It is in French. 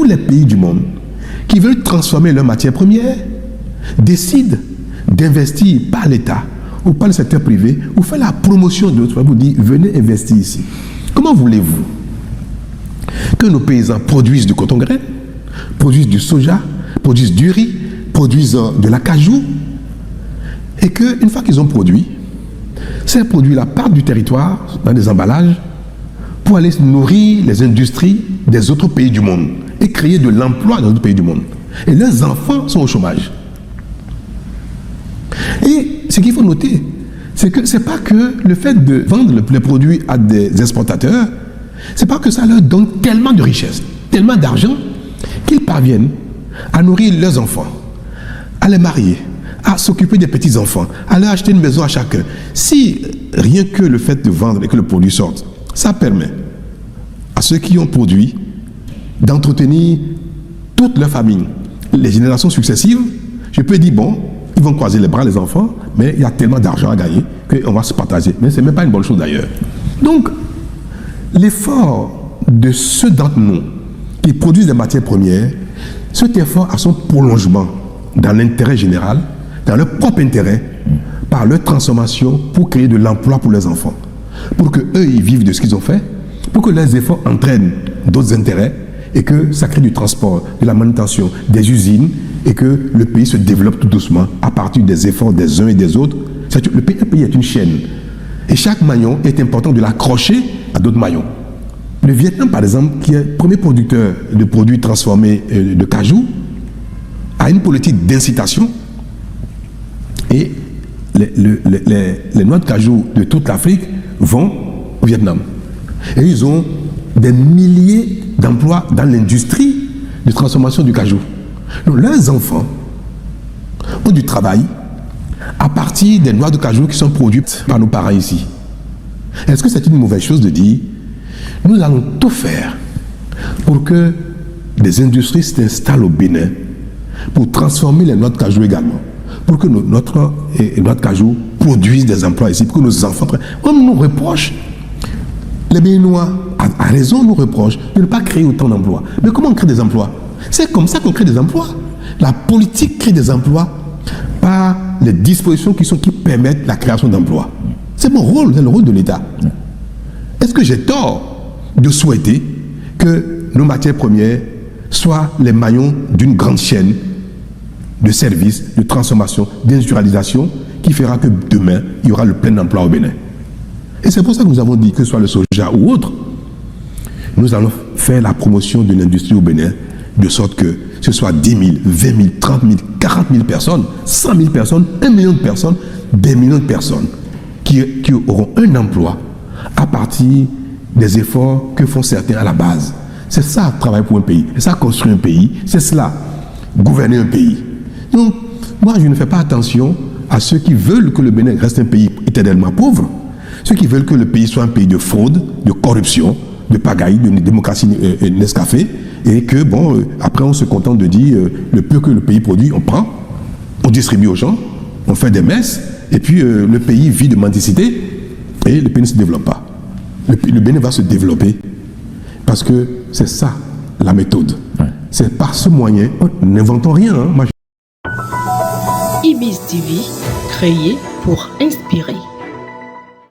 tous les pays du monde qui veulent transformer leurs matières premières décident d'investir par l'État ou par le secteur privé ou faire la promotion de l'autre. Vous dites, venez investir ici. Comment voulez-vous que nos paysans produisent du coton-grain, produisent du soja, produisent du riz, produisent de l'acajou, et qu'une fois qu'ils ont produit, ces produits-là partent du territoire dans des emballages pour aller nourrir les industries des autres pays du monde et créer de l'emploi dans d'autres pays du monde. Et leurs enfants sont au chômage. Et ce qu'il faut noter, c'est que ce n'est pas que le fait de vendre les produits à des exportateurs, c'est pas que ça leur donne tellement de richesse, tellement d'argent, qu'ils parviennent à nourrir leurs enfants, à les marier, à s'occuper des petits-enfants, à leur acheter une maison à chacun. Si rien que le fait de vendre et que le produit sorte, ça permet à ceux qui ont produit d'entretenir toute leur famille, les générations successives, je peux dire, bon, ils vont croiser les bras, les enfants, mais il y a tellement d'argent à gagner qu'on va se partager. Mais ce n'est même pas une bonne chose d'ailleurs. Donc, l'effort de ceux d'entre nous qui produisent des matières premières, cet effort a son prolongement dans l'intérêt général, dans leur propre intérêt, par leur transformation pour créer de l'emploi pour les enfants, pour qu'eux, ils vivent de ce qu'ils ont fait, pour que leurs efforts entraînent d'autres intérêts et que ça crée du transport, de la manutention, des usines et que le pays se développe tout doucement à partir des efforts des uns et des autres. Le pays est une chaîne et chaque maillon est important de l'accrocher à d'autres maillons. Le Vietnam, par exemple, qui est le premier producteur de produits transformés de cajou, a une politique d'incitation et les noix de cajou de toute l'Afrique vont au Vietnam. Et ils ont des milliers d'emplois dans l'industrie de transformation du cajou. Donc, leurs enfants ont du travail à partir des noix de cajou qui sont produites par nos parents ici. Est-ce que c'est une mauvaise chose de dire nous allons tout faire pour que des industries s'installent au Bénin pour transformer les noix de cajou également, pour que notre noix de cajou produisent des emplois ici, pour que nos enfants... On nous reproche, les Béninois, à raison, nous reprochent de ne pas créer autant d'emplois. Mais comment on crée des emplois? C'est comme ça qu'on crée des emplois. La politique crée des emplois par les dispositions qui permettent la création d'emplois. C'est mon rôle, c'est le rôle de l'État. Est-ce que j'ai tort de souhaiter que nos matières premières soient les maillons d'une grande chaîne de services, de transformation, d'industrialisation qui fera que demain, il y aura le plein emploi au Bénin? Et c'est pour ça que nous avons dit que ce soit le soja ou autre, nous allons faire la promotion de l'industrie au Bénin de sorte que ce soit 10 000, 20 000, 30 000, 40 000 personnes, 100 000 personnes, 1 million de personnes, des millions de personnes qui auront un emploi à partir des efforts que font certains à la base. C'est ça, travailler pour un pays. C'est ça, construire un pays. C'est cela, gouverner un pays. Donc, moi, je ne fais pas attention à ceux qui veulent que le Bénin reste un pays éternellement pauvre. Ceux qui veulent que le pays soit un pays de fraude, de corruption, de pagaille, de démocratie Nescafé, et que, bon, après, on se contente de dire le peu que le pays produit, on prend, on distribue aux gens, on fait des messes, et puis le pays vit de mendicité, et le pays ne se développe pas. Le Bénin va se développer parce que c'est ça la méthode. Ouais. C'est par ce moyen, n'inventons rien. Hein. Ibis TV, créé pour inspirer.